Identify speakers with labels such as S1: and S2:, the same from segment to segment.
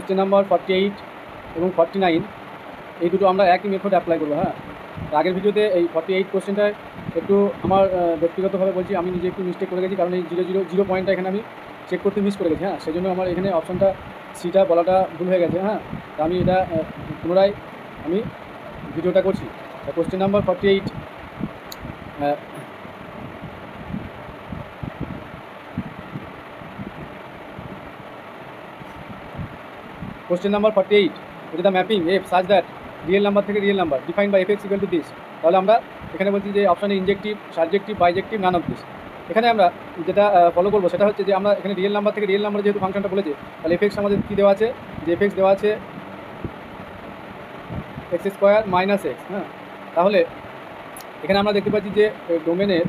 S1: Question number 48 এবং 49 এই দুটো আমরা একই মেথড অ্যাপ্লাই করবো। হ্যাঁ, আগের ভিডিওতে এই 48 কোশ্চেনটায় একটু আমার ব্যক্তিগতভাবে বলছি, আমি নিজে একটু মিস্টেক করে গেছি, কারণ এই 0 পয়েন্টটা এখানে আমি চেক করতে মিস করে গেছি। হ্যাঁ, সেই জন্য আমার এখানে অপশানটা সিটা বলাটা ভুল হয়ে গেছে। হ্যাঁ, তা আমি এটা পুনরায় আমি ভিডিওটা করছি। Question number 48 Question number 48, it is the mapping f such that real number থেকে real number defined by fx equal to this। তাহলে আমরা এখানে বলছি যে অপশানে ইনজেক্টিভ, সাবজেক্টিভ, বাইজেক্টিভ, নান অফ দিস। এখানে আমরা যেটা ফলো করবো সেটা হচ্ছে যে আমরা এখানে রিয়েল নাম্বার থেকে রিয়েল নাম্বার যেহেতু ফাংশনটা বলেছে, তাহলে fx আমাদের কী দেওয়া আছে, যে fx দেওয়া আছে x² মাইনাস এক্স। হ্যাঁ, তাহলে এখানে আমরা দেখতে পাচ্ছি যে ডোমেনের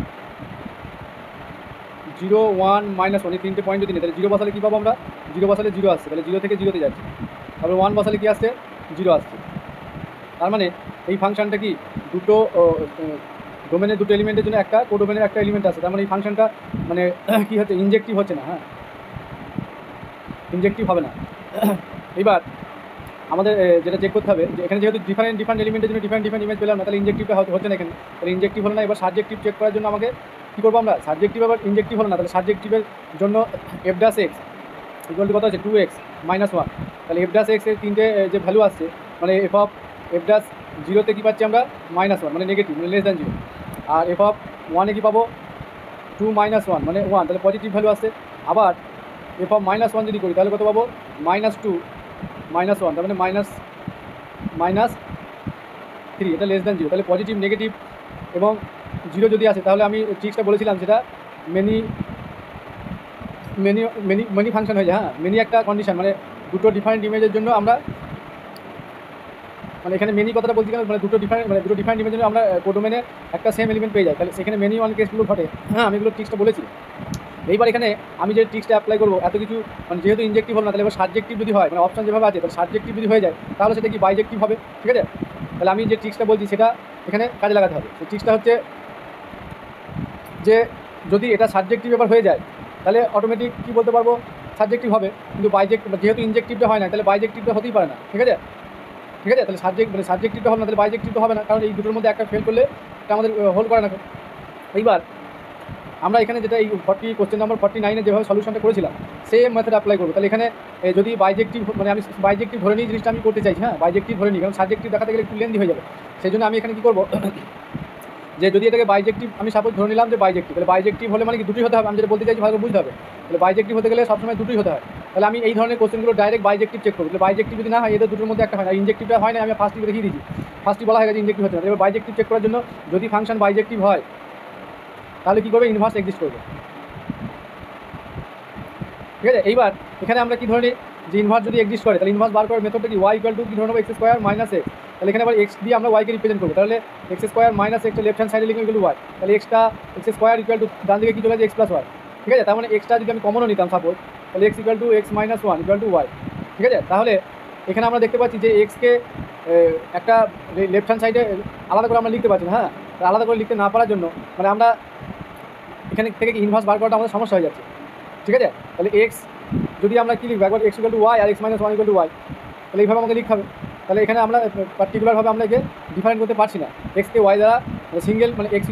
S1: 0, 1, -1 এই তিনটে পয়েন্ট যদি নিই, তাহলে 0 বসালে কী পাবো আমরা, 0 বসালে 0 আসছে, তাহলে 0 থেকে 0তে যাচ্ছে। তারপরে 1 বসালে কী আসছে, 0 আসছে। তার মানে এই ফাংশনটা কি দুটো ডোমেনের দুটো এলিমেন্টের জন্য একটা কোডোমেনের একটা এলিমেন্ট আছে। তার মানে এই ফাংশনটা মানে কী হচ্ছে, ইনজেক্টিভ হচ্ছে না। হ্যাঁ, ইনজেক্টিভ হবে না। এবার আমাদের যেটা চেক করতে হবে, যে এখানে যেহেতু ডিফারেন্ট এলিমেন্টের জন্য ডিফারেন্ট ইমেজ পেলাম না, তাহলে ইনজেক্টিভটা হচ্ছে না এখানে, তাহলে ইনজেক্টিভ হলো না। এবার সাবজেক্টিভ চেক করার জন্য আমাকে কী করবো আমরা, সাবজেক্টিভ আবার ইনজেক্টিভ হলো না, তাহলে সাবজেক্টিভের জন্য f'(x) ইকুয়াল টু কত আছে, 2x - 1। তাহলে f'(x) এর তিনটে যে ভ্যালু আসছে, মানে f(0)তে কী পাচ্ছি আমরা, -1 মানে নেগেটিভ, মানে লেস দ্যান 0। আর f(1)-এ কী পাবো, 2 - 1 মানে 1, তাহলে পজিটিভ ভ্যালু আসছে। আবার f(-1) যদি করি তাহলে কত পাবো, -2 - 1, তার মানে -3, এটা লেস দ্যান 0। তাহলে পজিটিভ, নেগেটিভ এবং 0 যদি আসে, তাহলে আমি ট্রিক্সটা বলেছিলাম সেটা মেনি ফাংশন হয়ে যায়। হ্যাঁ, মেনি একটা কন্ডিশন, মানে দুটো ডিফারেন্ট ইমেজের জন্য আমরা, মানে এখানে মেনি কথাটা বলছি কেন, মানে দুটো ডিফারেন্ট ইমেজের জন্য আমরা কোডোমেনে একটা সেম এলিমেন্ট পেয়ে যাই, তাহলে সেখানে মেনি ওয়ান কেসগুলো ঘটে। হ্যাঁ, আমি এগুলো ট্রিক্সটা বলেছি। এইবার এখানে আমি যে ট্রিক্সটা অ্যাপ্লাই করবো, এত কিছু মানে যেহেতু ইনজেক্টিভ হল না, তাহলে এবার সাবজেক্টিভ যদি হয়, মানে অপশন যেভাবে আছে, তাহলে সাবজেক্টিভ যদি হয়ে যায়, তাহলে সেটা কি বাইজেক্টিভ হবে। ঠিক আছে, তাহলে আমি যে ট্রিক্সটা বলছি সেটা এখানে কাজে লাগাতে হবে। সেই ট্রিক্সটা হচ্ছে যে যদি এটা সাবজেক্টিভ এবার হয়ে যায়, তাহলে অটোমেটিক কী বলতে পারবো, সাবজেক্টিভ হবে। কিন্তু যেহেতু ইনজেক্টিভটা হয় না, তাহলে বাইজেক্টিভটা হতেই পারে না। ঠিক আছে, তাহলে সাবজেক্টিভটা হবে না, তাহলে বাইজেক্টিভটা হবে না, কারণ এই দুটোর মধ্যে একটা ফেল করলে এটা আমাদের হোল্ড করে না। এইবার আমরা এখানে যেটা এই কোশ্চেন নাম্বার 49-এ যেভাবে সলিউশনটা করেছিলাম, সেম মেথড অ্যাপ্লাই করবো। তাহলে এখানে যদি বাইজেক্টিভ, মানে আমি বাইজেক্টিভ ধরে নিই জিনিসটা আমি করতে চাইছি। হ্যাঁ, বাইজেক্টিভ ধরে নিই, কারণ সাবজেক্টিভ দেখাতে গেলে একটু লেন্দি হয়ে যাবে। সেই জন্য আমি এখানে কী করবো, যে যদি এটাকে বাইজেক্টিভ আমি সাপোজ ধরে নিলাম যে বাইজেক্টিভ, তাহলে বাইজেক্টিভ হলে মানে কি দুটোই হতে হবে। আমি যেটা বলতে চাইছি ভালো বুঝতে হবে, তাহলে বাইজেক্টিভ হতে গেলে সবসময় দুটোই হতে হয়। তাহলে আমি এই ধরনের কোশ্চেনগুলো ডাইরেক্ট বাইজেক্টিভ চেক করবো। তাহলে বাইজেক্টিভ যদি না হয়, এদের দুটোর মধ্যে একটা হয় না, ইনজেক্টিভটা হয় না, আমি ফার্স্টে দেখিয়ে দিচ্ছি, ফার্স্টই বলা হয়ে গেছে ইনজেক্টিভ হচ্ছে না। এবার বাইজেক্টিভ চেক করার জন্য যদি ফাংশন বাইজেক্টিভ হয়, তাহলে কী করবে, ইনভার্স এক্সিস্ট করবে। ঠিক আছে, এইবার এখানে আমরা কী ধরে নিই, যে ইনভার্স যদি এক্সিস্ট করে, তাহলে ইনভার্স বার করার মেথডটা কি, y = কী ধরে নেবো, x² - x। তাহলে এখানে আবার x দিয়ে আমরা y কে রিপ্রেজেন্ট করবো, তাহলে x² - x লেফট হ্যান্ড সাইডে লিখবো ইকুয়াল টু y। তাহলে x² = ডান দিকে কী চলে যায়, x + y। ঠিক আছে, তার মানে xটা যদি আমি কমনও নিতাম সাপোজ, তাহলে x = x - 1 = y। ঠিক আছে, তাহলে এখানে আমরা দেখতে পাচ্ছি যে এক্সকে একটা লেফট হ্যান্ড সাইডে আলাদা করে আমরা লিখতে পারছি না। হ্যাঁ, আলাদা করে লিখতে না পারার জন্য মানে আমরা এখানে থেকে ইনভার্স বার করাটা আমাদের সমস্যা হয়ে যাচ্ছে। ঠিক আছে, তাহলে এক্স যদি আমরা কী লিখবো, একবার x = y আর x - 1 = y, তাহলে এইভাবে আমাকে লিখতে হবে। তাহলে এখানে আমরা পার্টিকুলারভাবে আমরা একে ডিফারেন্ট করতে পারছি না, এক্সকে y দ্বারা সিঙ্গেল, মানে x =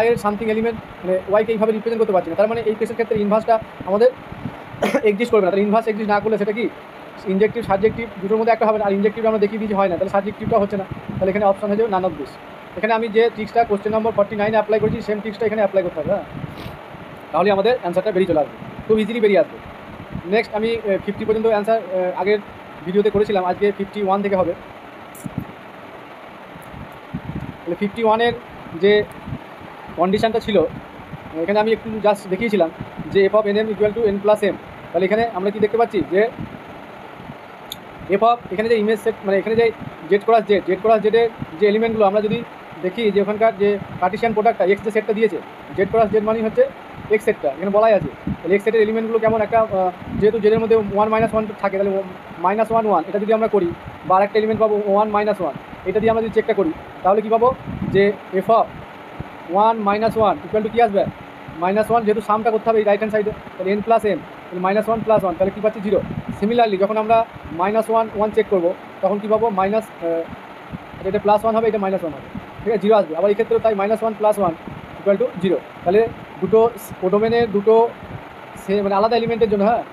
S1: y এর সামথিং এলিমেন্ট, মানে ওয়াইকে এইভাবে রিপ্রেজেন্ট করতে পারছি না। তার মানে এই কেসের ক্ষেত্রে ইনভার্সটা আমাদের এক্সিস্ট করবে না। তাহলে ইনভার্স এক্সিস্ট না করলে সেটা কি, ইনজেক্টিভ সাবজেক্টিভ দুটোর মধ্যে একটা হবে না, আর ইনজেক্টিভ আমরা দেখিয়ে দিয়েছি হয় না, তাহলে সাবজেক্টিভটা হচ্ছে না। তাহলে এখানে অপশন হয়ে যাবে নান অফ দিস। এখানে আমি যে ট্রিক্সটা কোশ্চেন নম্বর 49-এ অ্যাপ্লাই করেছি, সেম ট্রিক্সটা এখানে অ্যাপ্লাই করতে হবে। হ্যাঁ, তাহলে আমাদের অ্যান্সারটা বেরিয়ে চলে আসবে, খুব ইজিলি বেরিয়ে আসবে। নেক্সট আমি 50 পর্যন্ত অ্যান্সার আগের ভিডিওতে করেছিলাম, আজকে 51 থেকে হবে। তাহলে 51-এর যে কন্ডিশানটা ছিল, এখানে আমি একটু জাস্ট দেখিয়েছিলাম যে f(n)m = n + m। তাহলে এখানে আমরা কি দেখতে পাচ্ছি, যে এখানে যে ইমেজ সেট, মানে এখানে যে z × z এর যে এলিমেন্টগুলো আমরা যদি দেখি, যে ওখানকার যে কার্টেসিয়ান প্রোডাক্টটা x যে সেটটা দিয়েছে, z × z মানে হচ্ছে x সেটটা এখানে বলাই আছে। তাহলে x সেটের এলিমেন্টগুলো কেমন, একটা যেহেতু জেডের মধ্যে 1 - 1 থাকে, তাহলে -1 1 এটা যদি আমরা করি, বা আরেকটা এলিমেন্ট পাবো 1 - 1, এটা দিয়ে আমরা যদি চেকটা করি, তাহলে কী পাবো, যে f(1 - 1) = কী আসবে, -1, যেহেতু সামটা করতে হবে এই রাইট হ্যান্ড সাইডে, তাহলে n + m। -1 + 1, তাহলে কী পাচ্ছি 0। সিমিলারলি যখন আমরা -1 চেক করবো তখন কী পাবো, এটা +1 হবে, এটা -1 হবে, ঠিক আছে, 0 আসবে। আবার এই ক্ষেত্রে তাই -1 + 1 = 0। তাহলে দুটো কোডোমেনের দুটো মানে আলাদা এলিমেন্টের জন্য, হ্যাঁ,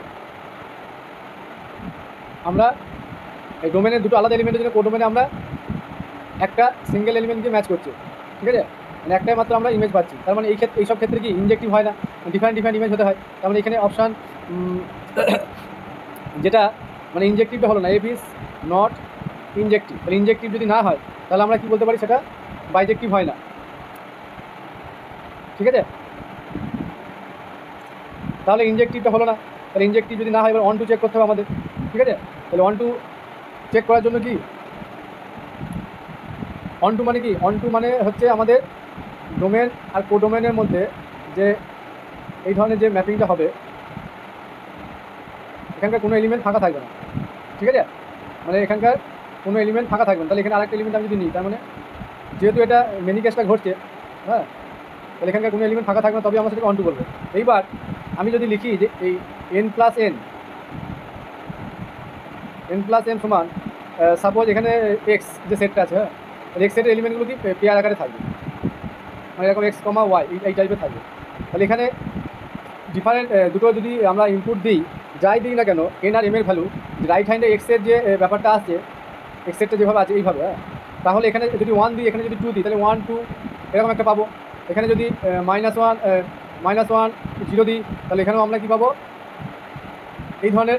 S1: আমরা এই ডোমেনের দুটো আলাদা এলিমেন্টের জন্য কোডোমেনে আমরা একটা সিঙ্গেল এলিমেন্টকে ম্যাচ করছি, ঠিক আছে, মানে একটাই মাত্র আমরা ইমেজ পাচ্ছি। তার মানে এইসব ক্ষেত্রে কি ইনজেক্টিভ হয় না, ডিফারেন্ট ইমেজ হতে হয়। তার মানে এখানে অপশান যেটা মানে ইনজেক্টিভটা হলো না, এফ ইজ নট ইনজেক্টিভ। তাহলে ইনজেক্টিভ যদি না হয় তাহলে আমরা কি বলতে পারি, সেটা বাইজেক্টিভ হয় না, ঠিক আছে। তাহলে ইনজেক্টিভটা হলো না, তাহলে ইনজেক্টিভ যদি না হয় এবার অন টু চেক করতে হবে আমাদের, ঠিক আছে। তাহলে অন টু চেক করার জন্য কি, অন টু মানে কি, অন টু মানে হচ্ছে আমাদের ডোমেন আর কোডোমেনের মধ্যে যে এই ধরনের যে ম্যাপিংটা হবে, এখানকার কোনো এলিমেন্ট ফাঁকা থাকবে না, ঠিক আছে, মানে এখানকার কোনো এলিমেন্ট ফাঁকা থাকবে না। তাহলে এখানে আরেকটা এলিমেন্ট আমি যদি নিই, তার মানে যেহেতু এটা মেনি কেসটা ঘটছে, হ্যাঁ, তাহলে এখানকার কোনো এলিমেন্ট ফাঁকা থাকবে না, তবে আমরা সেটাকে অন টু বলবো। এইবার আমি যদি লিখি যে এই n+n সমান সাপোজ এখানে এক্স যে সেটটা আছে, হ্যাঁ, এক্স সেটের এলিমেন্টগুলো কি পেয়ার আকারে থাকবে, মানে এরকম x, y এই টাইপের থাকবে। তাহলে এখানে ডিফারেন্ট দুটো যদি আমরা ইনপুট দিই, যাই দিই না কেন, এন আর এম এর ভ্যালু, রাইট হ্যান্ডে এক্সের যে ব্যাপারটা আসছে, এক্স সেটটা যেভাবে আছে এইভাবে, হ্যাঁ, তাহলে এখানে যদি 1 দিই, এখানে যদি 2 দিই, তাহলে 1 2 এরকম একটা পাবো। এখানে যদি -1 0 দিই, তাহলে এখানেও আমরা কী পাবো, এই ধরনের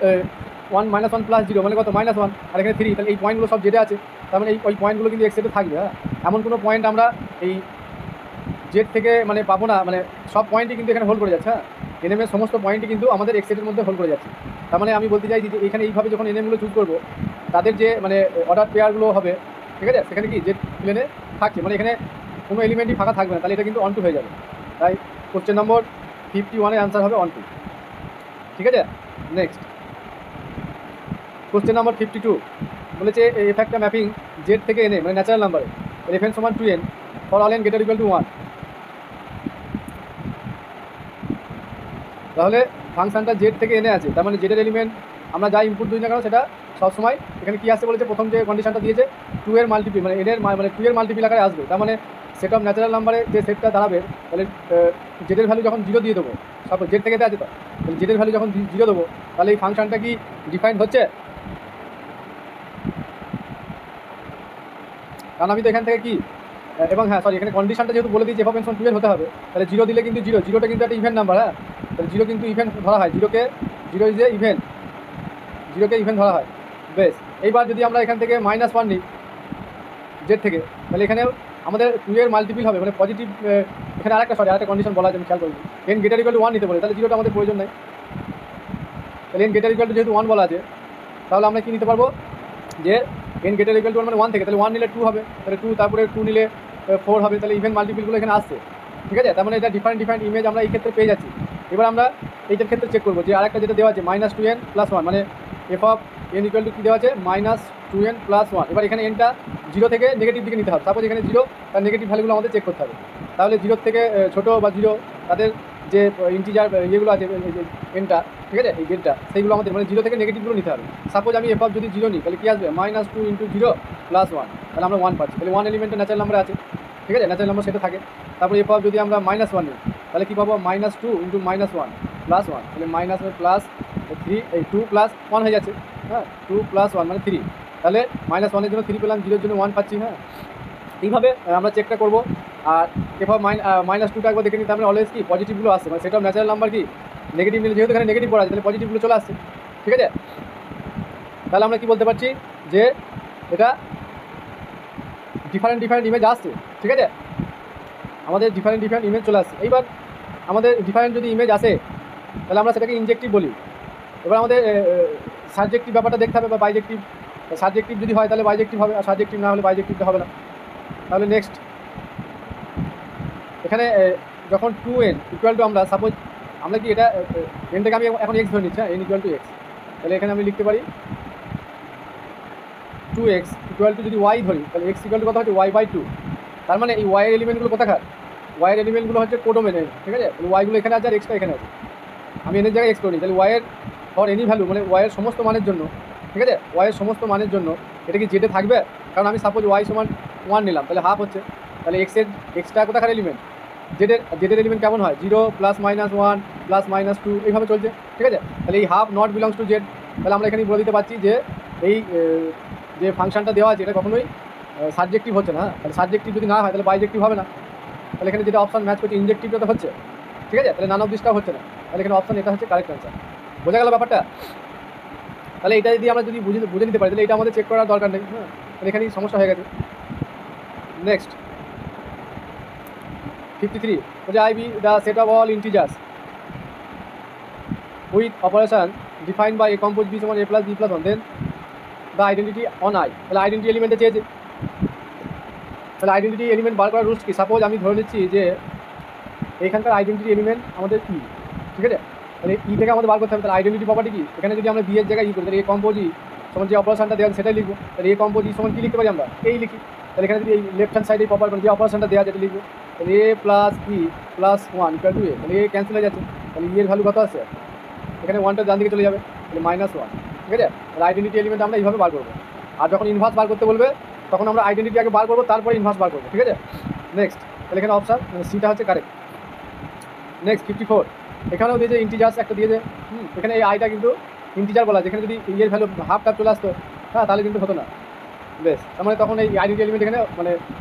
S1: 1 -1 + 0 মানে কত, -1, আর এখানে 3। তাহলে এই পয়েন্টগুলো সব যেটা আছে, তার মানে ওই পয়েন্টগুলো কিন্তু এক্স সেটে থাকবে, হ্যাঁ। এমন কোনো পয়েন্ট আমরা এই জেড থেকে মানে পাবো না, মানে সব পয়েন্টই কিন্তু এখানে হোল্ড করে যাচ্ছে, হ্যাঁ, এনএমের সমস্ত পয়েন্টই কিন্তু আমাদের এক্স সেটের মধ্যে হোল্ড করে যাচ্ছে। তার মানে আমি বলতে চাইছি যে এখানে এইভাবে যখন এনএমগুলো চুজ করবো, তাদের যে মানে অর্ডার পেয়ারগুলো হবে, ঠিক আছে, সেখানে কি জেড প্লেনে থাকছে, মানে এখানে কোনো এলিমেন্টই ফাঁকা থাকবে না, তাহলে এটা কিন্তু অন টু হয়ে যাবে। তাই কোশ্চেন নম্বর 51-এর অ্যান্সার হবে অন টু, ঠিক আছে। নেক্সট কোশ্চেন নম্বর 52 বলেছে এফ একটা ম্যাপিং জেড থেকে এনে মানে ন্যাচারাল নাম্বারে রেফারেন্স সমান 2n for all n greater equal to 1। তাহলে ফাংশনটা জেড থেকে এনে আছে, তার মানে জেডের এলিমেন্ট আমরা যা ইনপুট দিই না কেন সেটা সবসময় এখানে কী আসছে বলেছে, প্রথম যে কন্ডিশনটা দিয়েছে 2 এর মাল্টিপিল, মানে এনের মানে 2 এর মাল্টিপিল আকারে আসবে। তার মানে সেট অফ ন্যাচারাল নাম্বারে যে সেটটা দাঁড়াবে, তাহলে জেডের ভ্যালু যখন 0 দিয়ে দেবো, সাপোজ জেড থেকে আছে, তো তাহলে জেডের ভ্যালু যখন 0 দেবো, তাহলে এই ফাংশনটা কি ডিফাইন হচ্ছে, কারণ আমি তো এখান থেকে কি, এবং হ্যাঁ সরি, এখানে কন্ডিশনটা যেহেতু বলে দিয়েছি f(n) 2n হতে হবে, তাহলে 0 দিলে কিন্তু 0টা কিন্তু একটা ইভেন্ট নাম্বার, হ্যাঁ, তাহলে 0 কিন্তু ইভেন্ট ধরা হয়, 0 ইজ এ ইভেন্ট, 0কে ইভেন্ট ধরা হয়। বেশ, এইবার যদি আমরা এখান থেকে -1 নিই জেড থেকে, তাহলে এখানেও আমাদের 2 এর মাল্টিপিল হবে, মানে পজিটিভ। এখানে আরেকটা কন্ডিশন বলা আছে, আমি খেয়াল করবো, n গ্রেটার ইকুয়াল টু 1 নিতে পারি, তাহলে 0টা আমাদের প্রয়োজন নেই। তাহলে n গ্রেটার ইকুয়াল টু যেহেতু 1 বলা আছে, তাহলে আমরা কি নিতে পারবো, যে n গ্রেটার ইকুয়াল টু 1 মানে 1 থেকে, তাহলে 1 নিলে 2 হবে, তাহলে 2, তারপরে 2 নিলে 4 হবে, তাহলে ইভেন্ট মাল্টিপিলগুলো এখানে আসছে, ঠিক আছে। তার মানে এটা ডিফারেন্ট ইমেজ আমরা এই ক্ষেত্রে পেয়ে যাচ্ছি। এবার আমরা এইটার ক্ষেত্রে চেক করবো যে আরেকটা যেটা দেওয়া আছে -2n + 1, মানে f(n) ইকুয়াল টু কী দেওয়া আছে, -2n + 1। এবার এখানে nটা 0 থেকে নেগেটিভ দিকে নিতে হবে, সাপোজ এখানে 0, তার নেগেটিভ ভ্যালুগুলো আমাদের চেক করতে হবে। তাহলে 0 থেকে ছোটো বা 0 তাদের যে ইন্টিজার ইয়েগুলো আছে এনটা, ঠিক আছে, এই গেটটা, সেইগুলো আমাদের মানে 0 থেকে নেগেটিভগুলো নিতে হবে। সাপোজ আমি যদি 0 নিই, তাহলে কী আসবে, -2 × 0 + 1, তাহলে আমরা 1 পাচ্ছি। তাহলে 1 এলিমেন্টে ন্যাচারাল নাম্বার আছে, ঠিক আছে, ন্যাচারাল নাম্বার সেটা থাকে। তারপরে যদি আমরা -1 নিই, তাহলে কী পাবো, -2 × -1 + 1, তাহলে -3, এই 2 + 1 হয়ে যাচ্ছে, হ্যাঁ, 2 + 1 মানে 3, তাহলে -1 এর জন্য 3 পেলাম, 0 এর জন্য 1 পাচ্ছি, হ্যাঁ। এইভাবে আমরা চেকটা করবো। আর -2টা একবার দেখে নিতে, আমরা অলওয়েজ কি পজিটিভগুলো আসছে, মানে সেটা ন্যাচারাল নাম্বার কি নেগেটিভ নিলে, যেহেতু এখানে নেগেটিভ করা আছে, তাহলে পজিটিভগুলো চলে আসছে, ঠিক আছে। তাহলে আমরা কি বলতে পারছি যে এটা ডিফারেন্ট ইমেজ আসছে, ঠিক আছে, আমাদের ডিফারেন্ট ইমেজ চলে আসছে। এইবার আমাদের ডিফারেন্ট যদি ইমেজ আসে, তাহলে আমরা সেটাকে ইনজেক্টিভ বলি। এবার আমাদের সাবজেক্টিভ ব্যাপারটা দেখতে হবে, বা বাইজেক্টিভ। সাবজেক্টিভ যদি হয় তাহলে বাইজেক্টিভ হবে, আর সাবজেক্টিভ না হলে বাইজেক্টিভটা হবে না। তাহলে নেক্সট, এখানে যখন 2n ইকুয়াল টু, আমরা সাপোজ আমরা কি এটা এনটাকে আমি এখন x ধরে নিচ্ছি, হ্যাঁ, n ইকুয়াল টু x, তাহলে এখানে আমি লিখতে পারি 2x ইকুয়াল টু, যদি y ধরি তাহলে x ইকুয়াল টু কত হচ্ছে, y/2। তার মানে এই y এর এলিমেন্টগুলো কোথাকার, y এর এলিমেন্টগুলো হচ্ছে কোডোমেনের, ঠিক আছে, তাহলে y গুলো এখানে আছে আর x টা এখানে আছে। আমি এনের জায়গায় এক্স করে নিই, তাহলে ওয়াইয়ের ফর এনি ভ্যালু মানে ওয়াইয়ের সমস্ত মানের জন্য, ঠিক আছে, ওয়াইয়ের সমস্ত মানের জন্য এটা কি জেডে থাকবে? কারণ আমি সাপোজ ওয়াই সমান 1 নিলাম, তাহলে হাফ হচ্ছে, তাহলে এক্সটা কোথাকার এলিমেন্ট? জেডের এলিমেন্ট কেমন হয়? 0 +-1 +-2 এইভাবে চলছে, ঠিক আছে। তাহলে এই half not belongs to Z, তাহলে আমরা এখানে বলে দিতে পারছি যে এই যে ফাংশনটা দেওয়া আছে এটা কখনোই সাবজেক্টিভ হচ্ছে না। তাহলে সাবজেক্টিভ যদি না হয় তাহলে বাইজেক্টিভ হবে না। তাহলে এখানে যেটা অপশন ম্যাচ করছে ইনজেক্টিভটা তো হচ্ছে, ঠিক আছে, তাহলে নান অফ দিসটাও হচ্ছে না, তাহলে এখানে অপশন এটা হচ্ছে কারেক্ট অ্যান্সার। বোঝা গেল ব্যাপারটা? তাহলে এটা যদি আমরা বুঝে নিতে পারি তাহলে এটা আমাদের চেক করার দরকার নেই, হ্যাঁ, তাহলে এখানেই সমস্যা হয়ে গেছে। নেক্সট 53 বলছে I be the set of all integers with operation defined by a compose b সমান a + b + 1 then the identity on I. তাহলে আইডেন্টিটি এলিমেন্টে চেয়েছে, তাহলে আইডেন্টিটি এলিমেন্ট বার করার রুলস কি? সাপোজ আমি ধরে নিচ্ছি যে এইখানকার আইডেন্টিটি এলিমেন্ট আমাদের ই, ঠিক আছে, তাহলে ই থেকে আমাদের বার করতে হবে। তাহলে আইডেন্টিটি প্রপার্টি কি? এখানে যদি আমরা বি এর জায়গায় ই করি তাহলে এ কম্পোজ ই সমান যে অপারেশনটা দেওয়া সেটাই লিখবো। তাহলে এ কম্পোজ ই সমান কী লিখতে পারি আমরা? এই লিখি। তাহলে এখানে যদি এই লেফট হ্যান্ড সাইডে প্রপার্টি যে অপারেশনটা দেওয়া যেটা লিখবো, তাহলে a + e + 1 = a, তাহলে এ ক্যান্সেল হয়ে যাচ্ছে, তাহলে ই এর ভ্যালু কত আছে? এখানে 1টা ডান দিকে চলে যাবে, তাহলে -1, ঠিক আছে। তাহলে আইডেন্টিটি এলিমেন্ট আমরা এইভাবে বার করবো। আর যখন ইনভার্স বার করতে বলবে তখন আমরা আইডেন্টিটি আগে বার করবো, তারপরে ইনভার্স বার করবো, ঠিক আছে। নেক্সট, তাহলে এখানে অপশান সিটা হচ্ছে কারেক্ট। নেক্সট 54 এখানেও দিয়েছে ইন্টিজার্স একটা দিয়েছে, এখানে এই আইটা কিন্তু ইন্টিজার বলা আছে। এখানে যদি ইয়ের ভ্যালু হাফ টাপ চলে আসতো, হ্যাঁ, তাহলে কিন্তু হতো না। বেশ, তার মানে তখন এই আইডেন্টি এলিমেন্ট এখানে মানে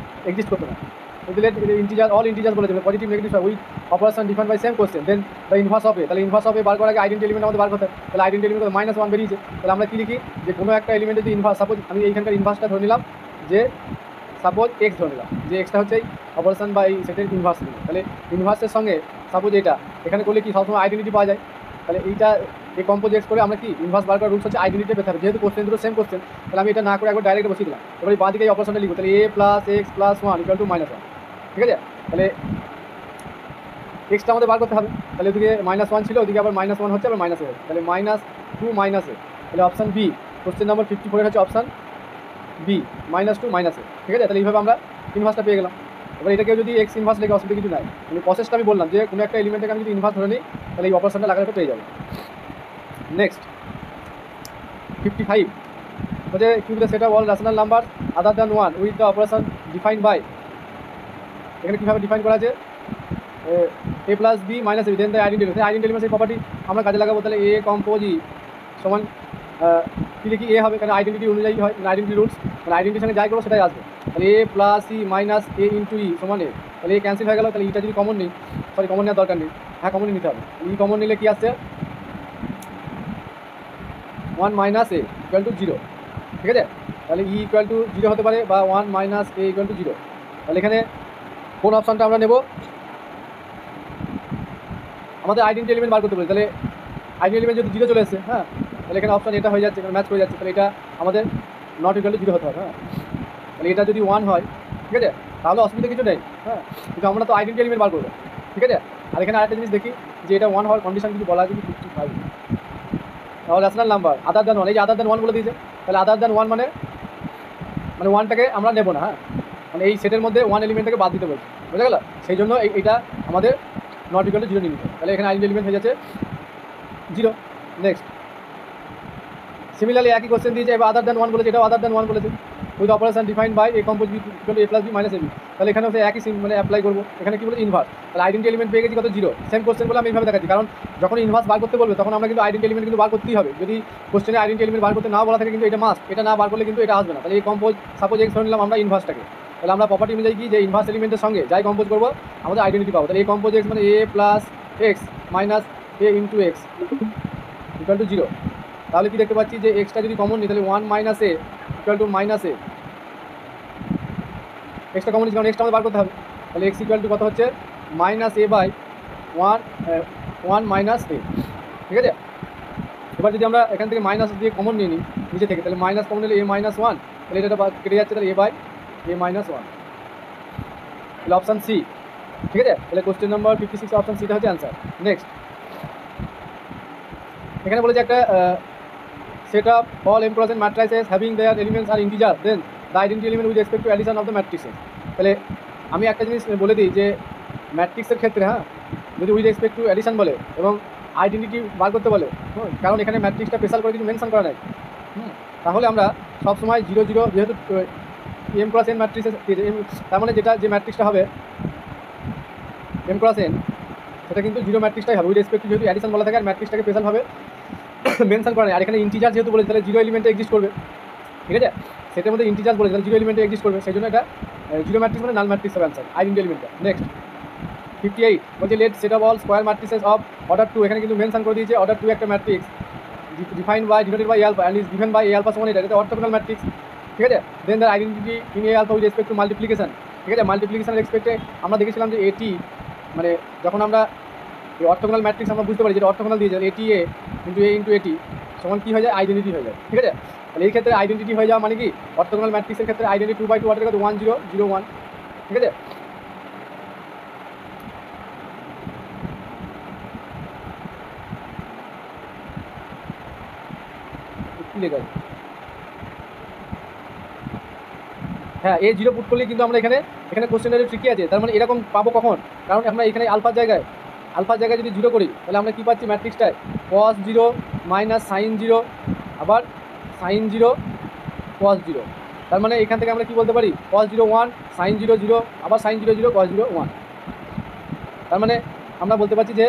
S1: এক্সিস্ট করতো না। ইন্টিজার অল ইন্টিজার্স বলেছে positive negative with operation defined by same question then the inverse of a. তাহলে ইনভার্স অফ এ বার করার আগে আইডেন্টি এলিমেন্ট আমাদের বার করতে, তাহলে আইডেন্টি এলিমেন্ট -1 বেরিয়েছে। তাহলে আমরা কী লিখি? যে কোনো একটা এলিমেন্টে যদি ইনভার্স, সাপোজ আমি এইখানকার ইনভার্সটা ধরে নিলাম যে সাপোজ এক্স ধরে নিলাম, যে এক্সটা হচ্ছে এই অপারেশন বা এই সেটের ইনভার্স নিলাম। তাহলে ইনভার্সের সঙ্গে সাপোজ এটা এখানে করলে কি সবসময় আইডেন্টিটি পাওয়া যায়। তাহলে এইটা এই কম্পোজ এক্স করে আমরা কি ইনভার্স বার করার রুলস হচ্ছে আইডেন্টিটি পেতে হবে। যেহেতু কোশ্চেন দুটো সেম কোশ্চেন, তাহলে আমি এটা না করে একবার ডাইরেক্ট বসিয়ে দিলাম। এবার বাঁ দিকে এই অপারেশনটা লিখবো, তাহলে a + x + 1 = -1, ঠিক আছে। তাহলে এক্সটা আমাদের বার করতে হবে, তাহলে ওদিকে -1 ছিল, ওদিকে আবার -1 হচ্ছে, আবার -a, তাহলে -2 -a, তাহলে অপশান বি কোশ্চেন নাম্বার 54 হচ্ছে অপশান বি, -2 -a, ঠিক আছে। তাহলে এইভাবে আমরা ইনভার্সটা পেয়ে গেলাম। এবার এটাকে যদি এক্স ইনভার্স লেগে অসুবিধা কিছু নাই, মানে প্রসেসটা আমি বললাম যে কোনো একটা এলিমেন্টকে আমি যদি ইনভার্স ধরে নিই তাহলে এই অপারেশনটা লাগালে পেয়ে যাবো। নেক্সট 55 হচ্ছে Q the set of all rational number other than 1 with the operation defined by. এখানে কীভাবে ডিফাইন করা আছে? a + b - a then the identity element. Identity element এই প্রপার্টি আমরা কাজে লাগাবো। তাহলে এ কম্পোজ ই সমান কী লিখি? এ হবে, কারণ আইডেন্টিটি অনুযায়ী হয়, মানে আইডেন্টি রুলস, মানে আইডেন্টির সঙ্গে যাই করবো সেটাই আসবে। তাহলে a + e - a × e সমান a, তাহলে এ ক্যান্সেল হয়ে গেল। তাহলে ইটা যদি কমন নেই, সরি কমন নেওয়ার দরকার নেই, হ্যাঁ কমন নিতে হবে। ই কমন নিলে কী আসছে? 1 - a = 0, ঠিক আছে। তাহলে ই = 0 হতে পারে বা 1 - a = 0। তাহলে এখানে কোন অপশানটা আমরা নেব? আমাদের আইডেন্টি এলিমেন্ট বার করতে বলি, তাহলে আইডেন্টি এলিমেন্ট যদি 0 চলে এসেছে, হ্যাঁ, তাহলে এখানে অপশান এটা হয়ে যাচ্ছে, এখানে ম্যাচ করে যাচ্ছে। তাহলে এটা আমাদের নট = 0 হতে হবে, হ্যাঁ। তাহলে এটা যদি 1 হয়, ঠিক আছে, তাহলে অসুবিধা কিছু নেই, হ্যাঁ, কিন্তু আমরা তো আইডেন্টি এলিমেন্ট বার করবো, ঠিক আছে। আর এখানে আরেকটা জিনিস দেখি যে এটা 1 হওয়ার কন্ডিশন কিছু বলা আছে কি? 55 তাহলে রেশনাল নাম্বার আদার দ্যান 1, এই যে আদার দ্যান 1 বলে দিয়েছে। তাহলে আদার দ্যান 1 মানে 1টাকে আমরা নেবো না, হ্যাঁ, মানে এই সেটের মধ্যে 1 এলিমেন্টটাকে বাদ দিতে বলছি, বুঝা গেল? সেই জন্য এইটা আমাদের নট = 0 নিয়ে নিতে। তাহলে এখানে আইডেন্টি এলিমেন্ট হয়ে যাচ্ছে 0। নেক্সট সিমিলারলি একই কোশ্চেন দিয়েছে, এবার আদার দ্যান 1 বলেছে, এটাও আদার দ্যান 1 বলেছে with operation defined by a compose b = a + b - ab। তাহলে এখানে হচ্ছে একই মানে অ্যাপ্লাই করবো। এখানে কী বলে? ইনভার্স। তাহলে আইডেন্টি এলিমেন্ট পেয়ে গেছি কত? 0। সেম কোশ্চেন বলে আমি এইভাবে দেখাচ্ছি, কারণ যখন ইনভার্স বার করতে বলবে তখন আমরা কিন্তু আইডেন্টি এলিমেন্ট কিন্তু বার করতেই হবে। যদি কোশ্চেনে আইডেন্টি এলিমেন্ট বার করতে না বলা থাকে কিন্তু এটা মাস্ট, এটা না বার করলে কিন্তু এটা আসবে না। তাহলে এই কম্পোজ সাপোজ এক্স ধরে নিলাম আমরা ইনভার্সটাকে, তাহলে আমরা প্রপার্টি অনুযায়ী কি যে ইনভার্স এলিমেন্টের সঙ্গে যাই কম্পোজ করবো আমাদের আইডেন্টি পাবো। তাহলে এই কম্পোজ এক্স মানে a + x - a × x = 0। তাহলে কি দেখতে পাচ্ছি যে এক্সটা যদি কমন নিই তাহলে 1 - a = -a, এক্সটা কমন নিচ্ছি কারণ এক্সটা আমাদের বার করতে হবে। তাহলে x = কত হচ্ছে? -a/1 1 - a, ঠিক আছে। এবার যদি আমরা এখান থেকে মাইনাস দিয়ে কমন নিয়ে নিই নিচে থেকে, তাহলে মাইনাস কমন নিলে a - 1, তাহলে এটা কেটে যাচ্ছে, তাহলে a/a - 1, তাহলে অপশান সি, ঠিক আছে। তাহলে কোশ্চেন নাম্বার 56 অপশান সিটা হচ্ছে অ্যান্সার। নেক্সট এখানে বলেছে একটা set of all m-crossing matrices having their elements are integers then the identity element with respect to addition of the matrices। তাহলে আমি একটা জিনিস বলে দিই যে ম্যাট্রিক্সের ক্ষেত্রে, হ্যাঁ, যদি উইথ রেসপেক্ট টু অ্যাডিশন বলে এবং আইডেন্টিটি বার করতে বলে, কারণ এখানে ম্যাট্রিক্সটা স্পেশাল করে কিছু মেনশন করা নাই। তাহলে আমরা সবসময় 0 0 যেহেতু এম ক্রস এন ম্যাট্রিক্স, তার মানে যেটা যে ম্যাট্রিক্সটা হবে এম ক্রস এন, সেটা কিন্তু 0 ম্যাট্রিক্সটাই হবে, উইথ রেসপেক্ট টু যেহেতু অ্যাডিশন বলা থাকে আর ম্যাট্রিক্সটাকে স্পেশালভাবে মেনশন করা নেই। আর এখানে ইন্টিজার যেহেতু বলেছে তাহলে 0 এলিমেন্টে এক্সিস্ট করবে, ঠিক আছে, সেটার মধ্যে ইন্টিজার বলেছে তাহলে 0 এলিমেন্টে এক্সিস্ট করবে, সেই জন্য এটা 0 ম্যাট্রিক্স মানে নাল ম্যাট্রিক্স হবে অ্যান্সার, আইডেন্টি এলিমেন্টটা। নেক্সট 58 বলছে let set of all square matrices of order 2, এখানে কিন্তু মেনশন করে দিয়েছে অর্ডার 2 একটা matrix defined by denoted by A alpha and is given by A alpha সমান এটা অর্থোগোনাল ম্যাট্রিক্স, ঠিক আছে। Then the identity in A alpha with respect to multiplication, ঠিক আছে। মাল্টিপ্লিকেশনের রেসপেক্টে আমরা দেখেছিলাম যে এটি মানে যখন আমরা এই অর্থোগোনাল ম্যাট্রিক্স আমরা বুঝতে পারি যেটা অর্থোগোনাল দিয়ে যায় এটি এ ইন্টু এটি সমান কী হয়ে যায়, আইডেন্টিটি হয়ে যায়, ঠিক আছে। তাহলে এই ক্ষেত্রে আইডেন্টিটি হয়ে যাওয়া মানে কি অর্থোগোনাল ম্যাট্রিক্সের ক্ষেত্রে আইডেন্টিটি 2/2 অর্ডার কত 1 0 0 1, ঠিক আছে। কী লেখা আছে, হ্যাঁ এ 0 পুট করলেই কিন্তু আমরা এখানে কোশ্চেনটা ঠিকই আছে, তার মানে এরকম পাবো কখন, কারণ আমরা এখানে আলফার জায়গায় যদি 0 করি তাহলে আমরা কী পাচ্ছি ম্যাট্রিক্সটায় cos 0 মাইনাস সাইন 0 আবার সাইন 0 cos 0, তার মানে এখান থেকে আমরা কী বলতে পারি cos 0 1 সাইন 0 0 আবার সাইন 0 0 cos 0 1, তার মানে আমরা বলতে পারছি যে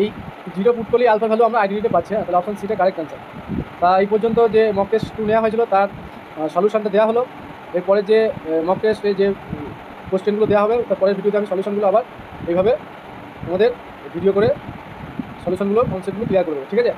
S1: এই 0 পুট করলেই আলফা ভ্যালু আমরা আইডেন্টিটি পাচ্ছি, তাহলে অপশন সিটা কারেক্ট অ্যান্সার। তা এই পর্যন্ত যে মক টেস্ট 2 নেওয়া হয়েছিল তার সলিউশনটা দেওয়া হলো, এরপরে যে মক টেস্টে যে কোশ্চেনগুলো দেওয়া হবে তারপরের ভিডিওতে আমি সলিউশনগুলো আবার এইভাবে আমাদের ভিডিও করে সলিউশনগুলো কনসেপ্টগুলো ক্লিয়ার করে দেবো, ঠিক আছে।